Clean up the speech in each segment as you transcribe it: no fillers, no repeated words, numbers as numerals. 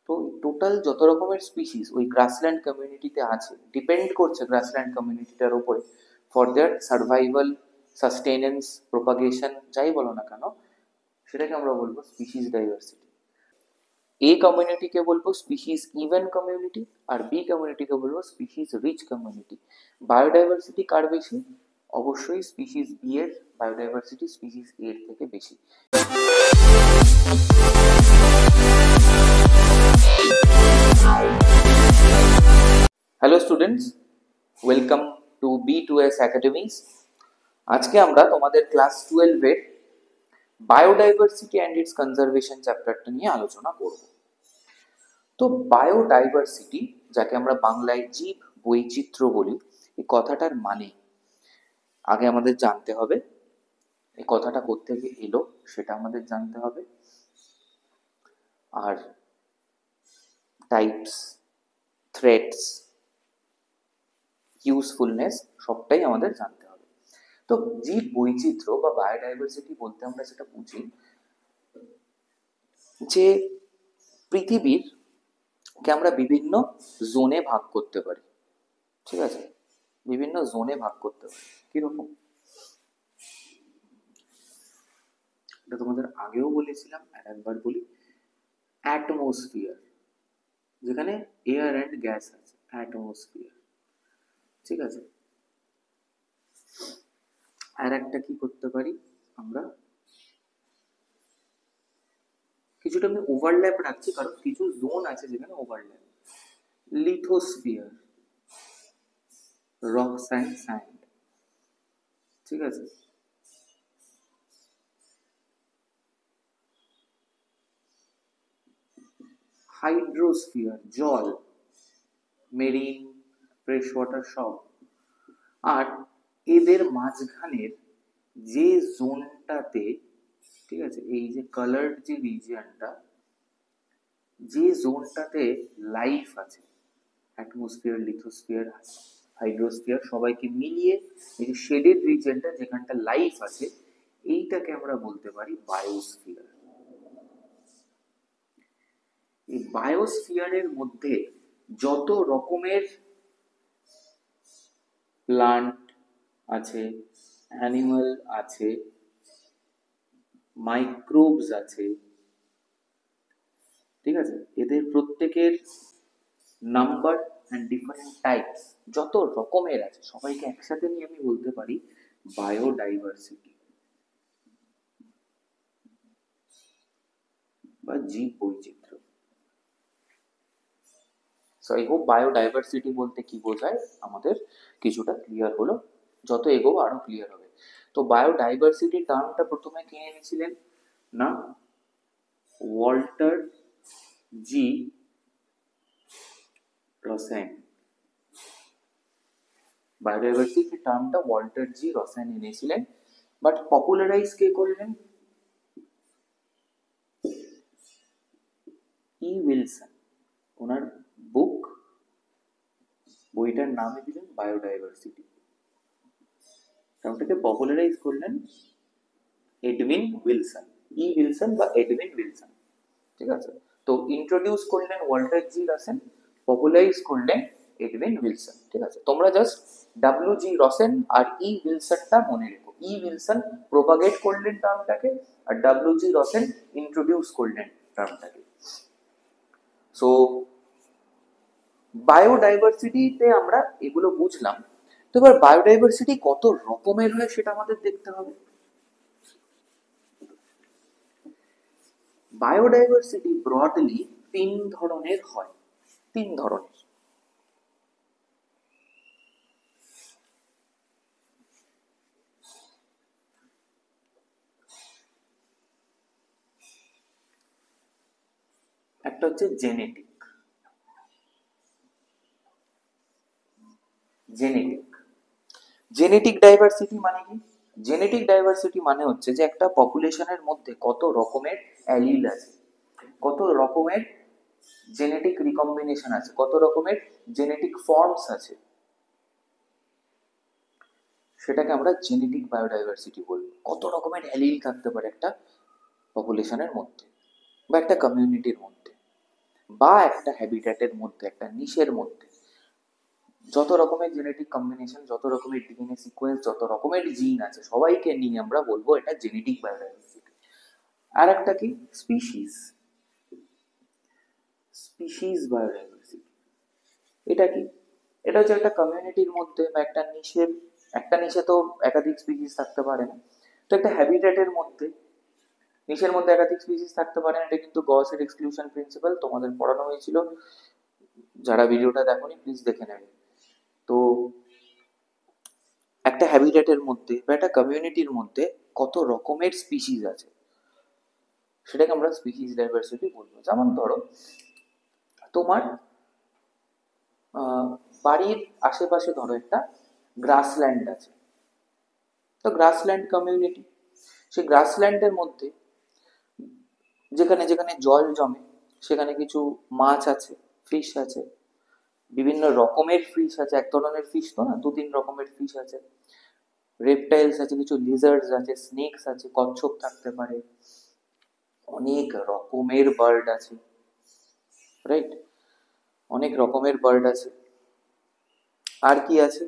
তো টোটাল যত রকমের স্পিসিস ওই গ্রাসল্যান্ড কমিউনিটিতে আছে ডিপেন্ড করছে গ্রাসল্যান্ড কমিউনিটিটার উপরে for their survival, sustenance, propagation, যাই বলো না কেন, সেটাকে আমরা বলবো স্পিসিস ডাইভার্সিটি। এ কমিউনিটিকে বলবো স্পিসিস ইভেন কমিউনিটি, আর বি কমিউনিটিকে বলবো স্পিসিস রিচ কমিউনিটি। বায়োডাইভার্সিটি কার বেশি? অবশ্যই স্পিসিস বি এর বায়োডাইভার্সিটি স্পিসিস এ এর থেকে বেশি। Hello students, welcome to B2S একাডেমিজ। আজকে আমরা তোমাদের ক্লাস 12 এর বায়োডাইভার্সিটি অ্যান্ড ইটস কনজারভেশন চ্যাপ্টারটা নিয়ে আলোচনা করব। তো বায়োডাইভার্সিটি, যাকে আমরা বাংলায় জীব বৈচিত্র্য বলি, এই কথাটার মানে আগে আমাদের জানতে হবে। এই কথাটা কোত্থেকে এলো সেটা আমাদের জানতে হবে, আর টাইপস, থ্রেটস, ইউজফুলনেস সবটাই আমাদের জানতে হবে। তো জীব বৈচিত্র্য বা বায়োডাইভার্সিটি বলতে আমরা যেটা বুঝি যে পৃথিবীর কে আমরা বিভিন্ন জোনে ভাগ করতে পারি, ঠিক আছে? বিভিন্ন জোনে ভাগ করতে পারি। কিরকম? এটা তোমাদের আগেও বলেছিলাম, আর একবার বলি। অ্যাটমোস্ফিয়ার, যেখানে এয়ার অ্যান্ড গ্যাস আছে, অ্যাটমোস্ফিয়ার, ঠিক আছে? আর একটা কি করতে পারি আমরা, কিছুটা আমি ওভারল্যাপ রাখছি কারণ কিছু জোন আছে যেখানে overlap. Lithosphere, rocks and sand, ঠিক আছে? হাইড্রোস্ফিয়ার, জল, মেরিন, ফ্রেশ ওয়াটার সব। আর এদের মাঝখানের যে জোনটাতে, ঠিক আছে, এই যে কালার্ড যে রিজিয়নটা, যে জোনটাতে লাইফ আছে, অ্যাটমসফিয়ার, লিথোস্ফিয়ার, হাইড্রোস্ফিয়ার সবাইকে মিলিয়ে এই যে শেডেড রিজিয়নটা যেখানটা লাইফ আছে, এইটাকে আমরা বলতে পারি বায়োস্ফিয়ার। এই বায়োস্ফিয়ারের মধ্যে যত রকমের প্লান্ট আছে, অ্যানিমাল আছে, মাইক্রোবস আছে, ঠিক আছে, এদের প্রত্যেকের নাম্বার অ্যান্ড ডিফারেন্ট টাইপস যত রকমের আছে সবাইকে একসাথে নিয়ে আমি বলতে পারি বায়োডাইভার্সিটি বা জীব বৈচিত্র্য। সো আই হোপ বায়োডাইভার্সিটি বলতে কি বোঝায় আমাদের কিছুটা ক্লিয়ার হলো, যত এগোবো আরো ক্লিয়ার হবে। তো বায়োডাইভার্সিটি টার্মটা প্রথমে কে এনেছিলেন? না, ওয়াল্টার জি রসেন। বায়োডাইভার্সিটি টার্মটা ওয়াল্টার জি রসেন এনেছিলেন, বাট পপুলারাইজ কে করলেন? ই উইলসন। ওনার বুক, বইটার নামে দিলেন বায়োডাইভার্সিটি। টার্মটাকে পপুলারাইজ করলেন এডউইন উইলসন, ই উইলসন বা এডউইন উইলসন, ঠিক আছে? তো ইন্ট্রোডিউস করলেন ওয়াল্টার জি রসেন, পপুলারাইজ করলেন এডউইন উইলসন, ঠিক আছে? তোমরা জাস্ট ডাব্লিউ জি রসেন আর ই উইলসনটা মনে রেখো। ই উইলসন প্রোপাগেট করলেন টার্মটাকে, আর ডাব্লিউ জি রসেন ইন্ট্রোডিউস করলেন টার্মটাকে। সো বায়োডাইভার্সিটিতে আমরা এগুলো বুঝলাম। তো এবার বায়োডাইভার্সিটি কত রকমের হয় সেটা আমাদের দেখতে হবে। বায়োডাইভার্সিটি ব্রডলি 3 ধরনের হয়, 3 ধরনের। একটা হচ্ছে জেনেটিক, জেনেটিক জেনেটিক ডাইভার্সিটি মানে কি? জেনেটিক ডাইভার্সিটি মানে হচ্ছে যে একটা পপুলেশনের মধ্যে কত রকমের অ্যালিল আছে, কত রকমের জেনেটিক রিকম্বিনেশন আছে, কত রকমের জেনেটিক ফর্মস আছে, সেটাকে আমরা জেনেটিক বায়োডাইভার্সিটি বলবো। কত রকমের অ্যালিল থাকতে পারে একটা পপুলেশনের মধ্যে বা একটা কমিউনিটির মধ্যে। বা একটা হ্যাবিট্যাটের মধ্যে, একটা নিশের মধ্যে যত রকমের জেনেটিক কম্বিনেশন, যত রকমের ডিএনএ সিকোয়েন্স, যত রকমের জিন আছে সবাইকে নিয়ে আমরা বলবো এটা জেনেটিক বায়োডাইভার্সিটি। আর একটা কি স্পিসিস, স্পিসিস বায়োডাইভার্সিটি। এটা কি? এটা হচ্ছে একটা কমিউনিটির মধ্যে বা একটা নিশের, একটা নিশে তো একাধিক স্পিসিস থাকতে পারে না, তো একটা হ্যাবিট্যাটের মধ্যে, নিশের মধ্যে একাধিক স্পিসিস থাকতে পারে না। এটা কিন্তু গসের এক্সক্লুশন প্রিন্সিপাল তোমাদের পড়ানো হয়েছিল, যারা ভিডিওটা দেখোনি প্লিজ দেখে নেবে। তো একটা হ্যাবিট্যাটের মধ্যে বা একটা কমিউনিটির মধ্যে কত রকমের স্পিসিস আছে সেটাকে আমরা স্পিসিস ডাইভার্সিটি বলবো। যেমন ধরো তোমার বাড়ির আশেপাশে ধরো একটা গ্রাসল্যান্ড আছে, তো গ্রাসল্যান্ড কমিউনিটি, সেই গ্রাসল্যান্ডের মধ্যে যেখানে যেখানে জল জমে সেখানে কিছু মাছ আছে, ফিশ আছে, বিভিন্ন রকমের ফিশ আছে, এক ধরনের ফিশ তো না, দু তিন রকমের ফিশ আছে, রেপটাইলস আছে, কিছু লিজার্ডস আছে, স্নেকস আছে, কচ্ছপ থাকতে পারে, অনেক রকমের বার্ড আছে, রাইট? অনেক রকমের বার্ড আছে। আর কি আছে?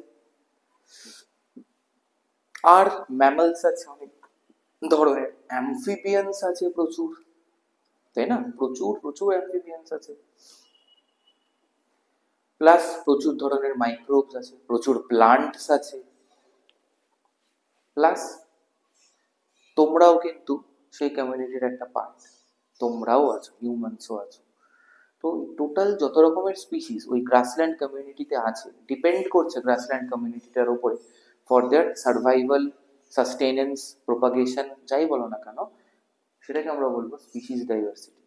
আর ম্যামলস আছে অনেক ধরনের, অ্যামফিবিয়ান্স আছে প্রচুর, তাই না? প্রচুর প্রচুর অ্যামফিবিয়ান্স আছে, প্লাস প্রচুর ধরনের মাইক্রোবস আছে, প্রচুর প্লান্টস আছে, প্লাস তোমরাও কিন্তু সেই কমিউনিটির একটা পার্ট, তোমরাও আছো, হিউম্যানসও আছো। তো টোটাল যত রকমের স্পিসিস ওই গ্রাসল্যান্ড কমিউনিটিতে আছে ডিপেন্ড করছে গ্রাসল্যান্ড কমিউনিটিটার উপরে for their survival, sustenance, propagation, যাই বলো না কেন, সেটাকে আমরা বলবো স্পিসিস ডাইভার্সিটি।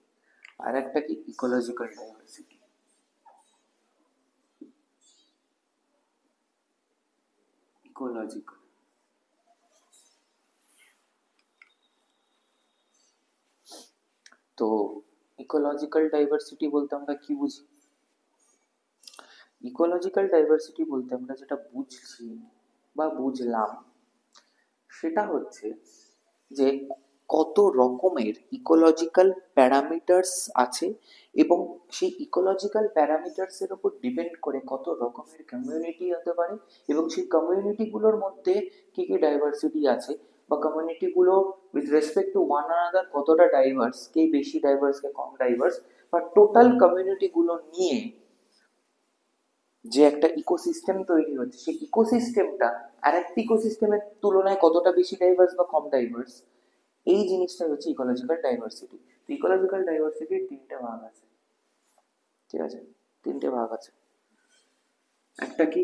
আর একটা কি ইকোলজিক্যাল ডাইভার্সিটি। ইকোলজিক্যাল, তো ইকোলজিক্যাল ডাইভার্সিটি বলতে আমরা কি বুঝি? ইকোলজিক্যাল ডাইভার্সিটি বলতে আমরা যেটা বুঝছি বা বুঝলাম সেটা হচ্ছে যে কত রকমের ইকোলজিক্যাল প্যারামিটার্স আছে এবং সেই ইকোলজিক্যাল প্যারামিটার্স এর উপর ডিপেন্ড করে কত রকমের কমিউনিটি হতে পারে এবং সেই কমিউনিটিগুলোর মধ্যে কি কি ডাইভার্সিটি আছে বা কমিউনিটিগুলো with respect to one another কতটা ডাইভার্স, কে বেশি ডাইভার্স কে কম ডাইভার্স, বা টোটাল কমিউনিটিগুলো নিয়ে যে একটা ইকোসিস্টেম তৈরি হচ্ছে সেই ইকোসিস্টেমটা আরেকটি ইকোসিস্টেমের তুলনায় কতটা বেশি ডাইভার্স বা কম ডাইভার্স, এই জিনিসটাই হচ্ছে ইকোলজিক্যাল ডাইভার্সিটি। তো ইকোলজিক্যাল ডাইভার্সিটির তিনটে ভাগ আছে, ঠিক আছে? তিনটে ভাগ আছে। একটা কি?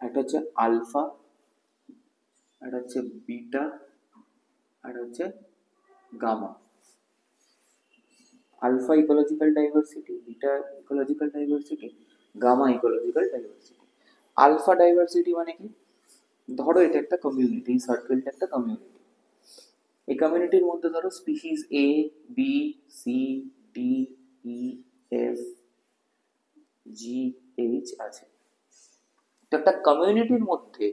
একটা হচ্ছে আলফা, একটা হচ্ছে বিটা, আর হচ্ছে gamma. Alpha ecological diversity, beta ecological diversity, gamma ecological diversity. Alpha diversity মানে কি? ধরো এটা একটা কমিউনিটি, সার্কেলটা একটা কমিউনিটি, এই কমিউনিটির মধ্যে ধরো স্পিসিস এ, বি, সি, ডি, ই, এফ, জি, এইচ আছে। তো একটা কমিউনিটির মধ্যে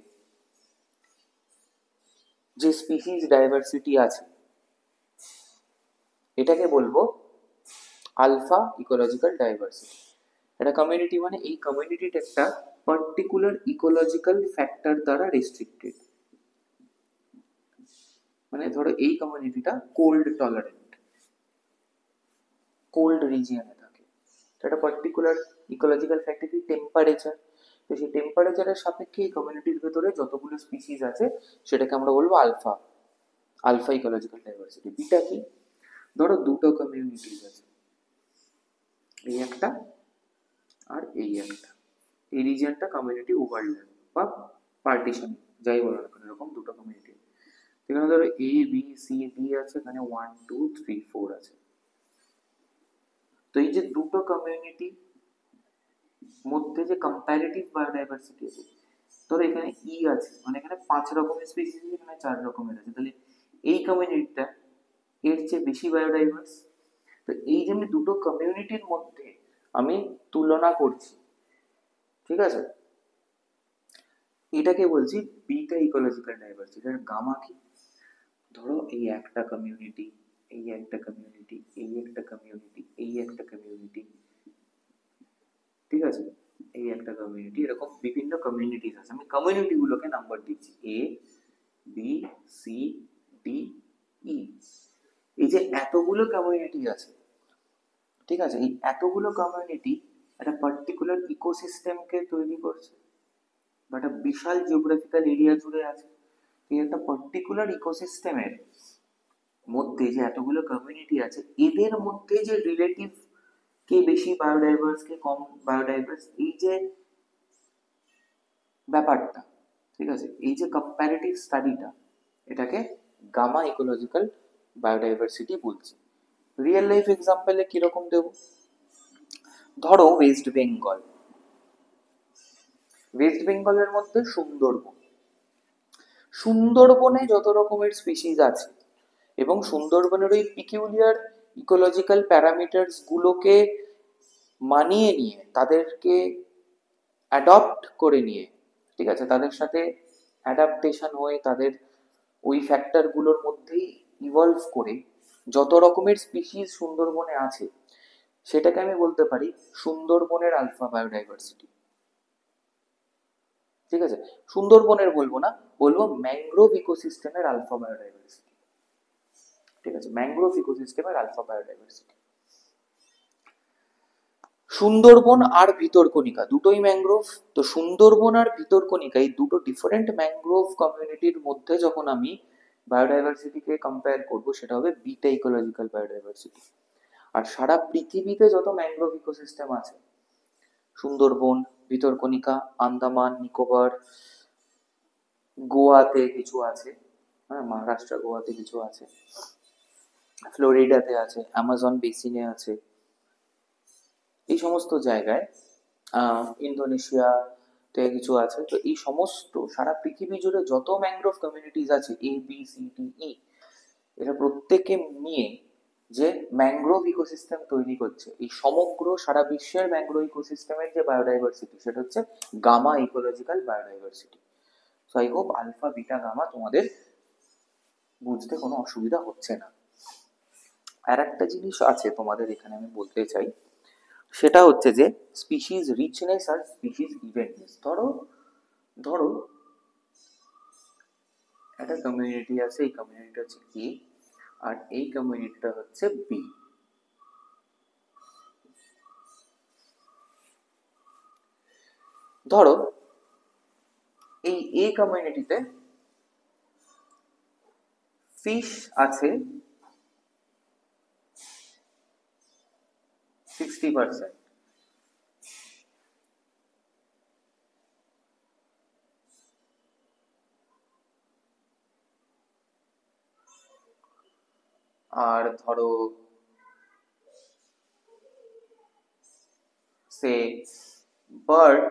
যে স্পিসিস ডাইভার্সিটি আছে এটাকে বলবো আলফা ইকোলজিক্যাল ডাইভার্সিটি। একটা কমিউনিটি মানে এই কমিউনিটিটা একটা পার্টিকুলার ইকোলজিক্যাল ফ্যাক্টর দ্বারা রেস্ট্রিক্টেড। মানে ধরো এই কমিউনিটিটা কোল্ড টলারেন্ট, কোল্ড রিজিয়নে থাকে, তো একটা পার্টিকুলার ইকোলজিক্যাল ফ্যাক্টর কি টেম্পারেচার, তো সেই টেম্পারেচারের সাপেক্ষে এই কমিউনিটির ভেতরে যতগুলো স্পিসিস আছে সেটাকে আমরা বলবো alpha, alpha ecological diversity. Beta কি? ধরো দুটো কমিউনিটিস আছে, এই একটা আর এই একটা, এই রিজিয়নটা কমিউনিটি ওভারল্যাপ বা পার্টিশন, যাই বলো না কেন, এরকম দুটো কমিউনিটি। এখানে ধরো এ বি সি ডি আছে, এখানে 1 2 3 4 আছে। তো এই যে দুটো কমিউনিটি মধ্যে যে কম্পারেটিভ বায়োডাইভার্সিটি আছে, ধরো এখানে ই আছে মানে এখানে 5 রকমের স্পিসিস, এখানে 4 রকমের আছে, তাহলে এই কমিউনিটিটা এর চেয়ে বেশি বায়োডাইভার্স। তো এই যে আমি দুটো কমিউনিটির মধ্যে আমি তুলনা করছি, ঠিক আছে, এটাকে বলছি বিটা ইকোলজিক্যাল ডাইভার্সিটি। আর গামা কি? ধরো এই একটা কমিউনিটি, এই একটা কমিউনিটি, এই একটা কমিউনিটি, এই একটা কমিউনিটি, ঠিক আছে, এই একটা কমিউনিটি, এরকম বিভিন্ন কমিউনিটিস আছে। আমি কমিউনিটি গুলোকে নাম্বার দিচ্ছি, A B C D E. এই যে এতগুলো কমিউনিটি আছে, ঠিক আছে, এই এতগুলো কমিউনিটি একটা পার্টিকুলার ইকোসিস্টেমকে তৈরি করছে, বা একটা বিশাল জিওগ্রাফিক্যাল এরিয়া জুড়ে আছে। এই একটা পার্টিকুলার ইকোসিস্টেমের মধ্যে যে এতগুলো কমিউনিটি আছে, এদের মধ্যে যে রিলেটিভ কে বেশি বায়োডাইভার্স, কে কম বায়োডাইভার্স, এই যে ব্যাপারটা, ঠিক আছে, এই যে কম্পারেটিভ স্টাডিটা, এটাকে গামা ইকোলজিক্যাল বায়োডাইভার্সিটি বলছি। রিয়েল লাইফ এক্সাম্পলে কিরকম দেব, ধরো ওয়েস্ট বেঙ্গল, ওয়েস্ট বেঙ্গলের মধ্যে সুন্দরবন, সুন্দরবনে যত রকমের স্পিসিস আছে এবং সুন্দরবনের ওই পিকিউলিয়ার ইকোলজিক্যাল প্যারামিটার্স গুলোকে মানিয়ে নিয়ে, তাদেরকে অ্যাডপ্ট করে নিয়ে, ঠিক আছে, তাদের সাথে অ্যাডাপ্টেশন হয়ে, তাদের ওই ফ্যাক্টরগুলোর মধ্যেই ইভলভ করে যত রকমের স্পিসিস সুন্দরবনে আছে, সেটাকে আমি বলতে পারি সুন্দরবনের আলফা বায়োডাইভার্সিটি। ঠিক আছে, সুন্দরবনের বলবো না, বলবো ম্যানগ্রোভ ইকোসিস্টেমের আলফা বায়োডাইভার্সিটি। ঠিক আছে, ম্যানগ্রোভ ইকোসিস্টেমের আলফা বায়োডাইভার্সিটি। সুন্দরবন আর ভিতরকণিকা দুটোই ম্যানগ্রোভ। তো সুন্দরবন আর ভিতরকণিকা এই দুটো ডিফারেন্ট ম্যানগ্রোভ কমিউনিটির মধ্যে যখন আমি বায়োডাইভার্সিটিকে কম্পেয়ার করব, সেটা হবে বিটা ইকোলজিক্যাল বায়োডাইভার্সিটি। আর সারা পৃথিবীতে যত ম্যানগ্রোভ ইকোসিস্টেম আছে, সুন্দরবন, ভিতরকণিকা, আন্দামান নিকোবর, গোয়াতে কিছু আছে, হ্যাঁ, মহারাষ্ট্র গোয়াতে কিছু আছে, ফ্লোরিডাতে আছে, অ্যামাজন বেসিনে আছে, এই সমস্ত জায়গায়, ইন্দোনেশিয়াতে কিছু আছে। তো এই সমস্ত সারা পৃথিবী জুড়ে যত ম্যানগ্রোভ কমিউনিটিস আছে, A B C D E, এরা প্রত্যেকে নিয়ে যে ম্যানগ্রোভ ইকোসিস্টেম তৈরি করছে, এই সমগ্র সারা বিশ্বের ম্যানগ্রোভ ইকোসিস্টেমের যে বায়োডাইভার্সিটি, সেটা হচ্ছে gamma ecological biodiversity. So I hope alpha beta gamma তোমাদের বুঝতে কোনো অসুবিধা হচ্ছে না। আর একটা জিনিস আছে তোমাদের এখানে আমি বলতে চাই, সেটা হচ্ছে যে স্পিসিস রিচনেস আর স্পিসিস ইভেন্টনেস। ধরো ধরো একটা কমিউনিটি আছে, এই কমিউনিটি হচ্ছে এ, আর এই কমিউনিটিটা হচ্ছে বি। ধরো এই এ কমিউনিটিতে ফিশ আছে 60%, আর ধরো সে বার্ড,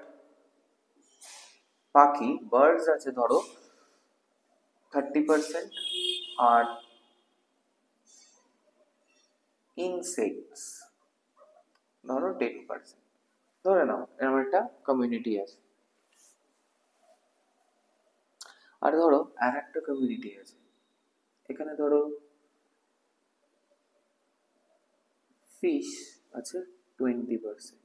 পাখি বার্ডস আছে ধরো 30%, আর ইনসেক্টস ধরো 10%। ধরে নাও এরকম একটা কমিউনিটি আছে। আর ধরো আর একটা কমিউনিটি আছে, এখানে ধরো ফিশ আছে 20%,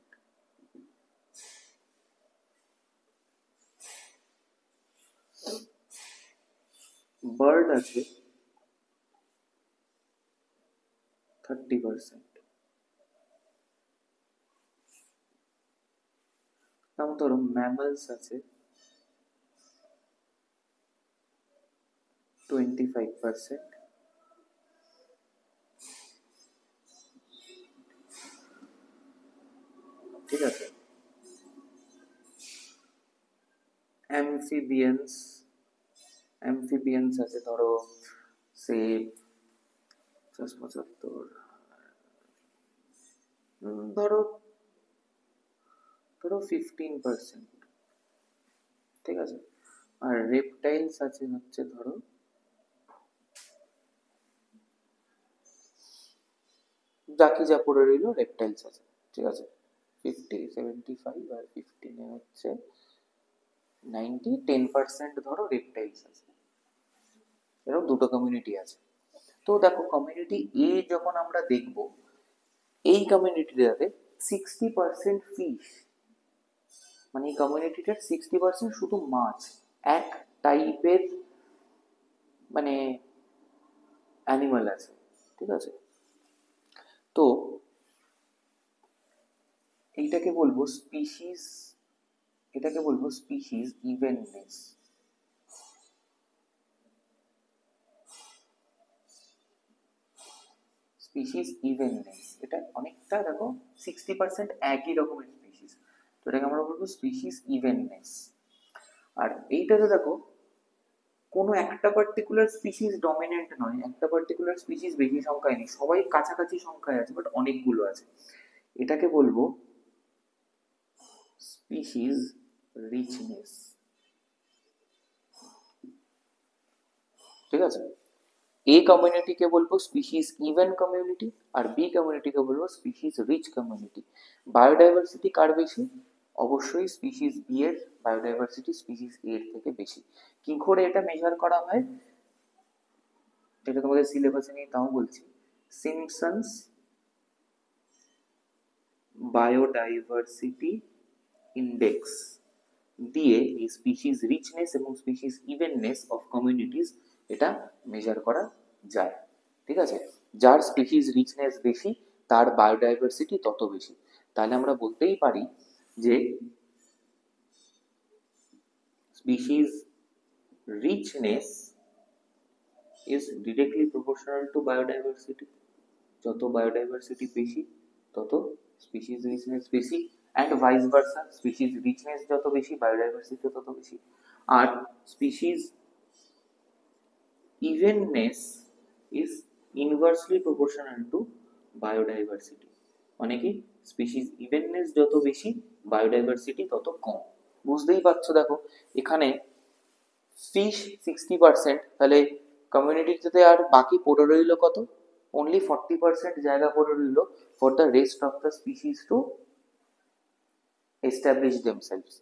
বার্ড আছে 30%, যেমন ধরো ম্যামলস আছে 25%, ঠিক আছে, অ্যামফিবিয়ান্স অ্যামফিবিয়ান্স আছে ধরো সে 75, ধরো ধরো 15%, ঠিক আছে। আর রেপটাইলস আছে হচ্ছে ধরো বাকি যা পড়ে রইলো রেপটাইলস আছে, ঠিক আছে, 75 আর 15 হচ্ছে 10% ধরো রেপটাইলস আছে। এরকম দুটো কমিউনিটি আছে। তো দেখো কমিউনিটি এ যখন আমরা দেখব, এই কমিউনিটিটাতে 60% ফিশ, মানে এই কমিউনিটিটার 60% শুধু মাছ, এক টাইপের মানে অ্যানিমাল আছে, ঠিক আছে। তো এইটাকে বলবো স্পিসিস, এটাকে বলবো স্পিসিস ইভেননেস। স্পিসিস ইভেননেস, এটা অনেকটা দেখো 60% একই রকমের স্পিসিস, তো এটাকে আমরা বলবো স্পিসিস ইভেননেস। আর এইটাতে দেখো কোনো একটা পার্টিকুলার স্পিসিস ডমিনেন্ট নয়, একটা পার্টিকুলার স্পিসিস বেশি সংখ্যায় নেই, সবাই কাছাকাছি সংখ্যায় আছে বাট অনেকগুলো আছে, এটাকে বলবো স্পিসিস রিচনেস, ঠিক আছে। এ কমিউনিটিকে বলবো স্পিসিস ইভেন কমিউনিটি, আর বি কমিউনিটিকে বলবো স্পিসিস রিচ কমিউনিটি। বায়োডাইভার্সিটি কার বেশি? অবশ্যই স্পিসিস বি এর বায়োডাইভার্সিটি স্পিসিস এ এর থেকে বেশি। কি করে এটা মেজার করা হয়, যেটা তোমাদের সিলেবাসে নেই তাও বলছি, সিম্পসন্স বায়োডাইভার্সিটি ইন্ডেক্স দিয়ে এই স্পিসিস রিচনেস এবং স্পিসিস ইভেননেস অফ কমিউনিটিস এটা মেজার করা যায়, ঠিক আছে। যার স্পিসিস রিচনেস বেশি তার বায়োডাইভার্সিটি তত বেশি। তাহলে আমরা বলতেই পারি যে species richness is directly proportional to biodiversity, যত বায়োডাইভার্সিটি বেশি তত স্পিসিস রিচনেস বেশি, and vice versa, species richness যত বেশি বায়োডাইভার্সিটি তত বেশি। আর species evenness is inversely proportional to biodiversity, মানে কি স্পিসিস ইভেননেস যত বেশি বায়োডাইভার্সিটি তত কম। বুঝতেই পারছো দেখো এখানে ফিশ 60%, তাহলে কমিউনিটিতে আর বাকি পড়ে রইল কত? অনলি 40% জায়গা পড়ে রইল for the rest of the species to establish themselves,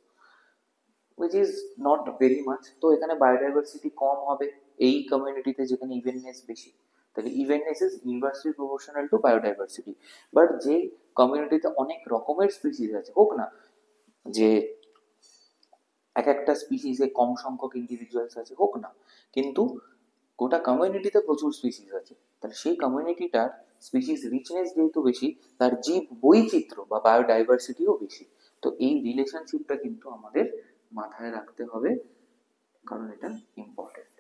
which is not very much। তো এখানে বায়োডাইভার্সিটি কম হবে এই কমিউনিটিতে যেখানে ইভেননেস বেশি, তাহলে evenness is inversely proportional to biodiversity. But যে কমিউনিটিতে অনেক রকমের স্পিসিস আছে, হোক না যে এক একটা স্পিসিসে কম সংখ্যক ইন্ডিভিজুয়ালস আছে, হোক না, কিন্তু গোটা কমিউনিটিতে প্রচুর স্পিসিস আছে, তাহলে সেই কমিউনিটিটার স্পিসিস রিচনেস যেহেতু বেশি, তার জীব বৈচিত্র্য বা বায়োডাইভার্সিটিও বেশি। তো এই রিলেশনশিপটা কিন্তু আমাদের মাথায় রাখতে হবে, কারণ এটা ইম্পর্টেন্ট।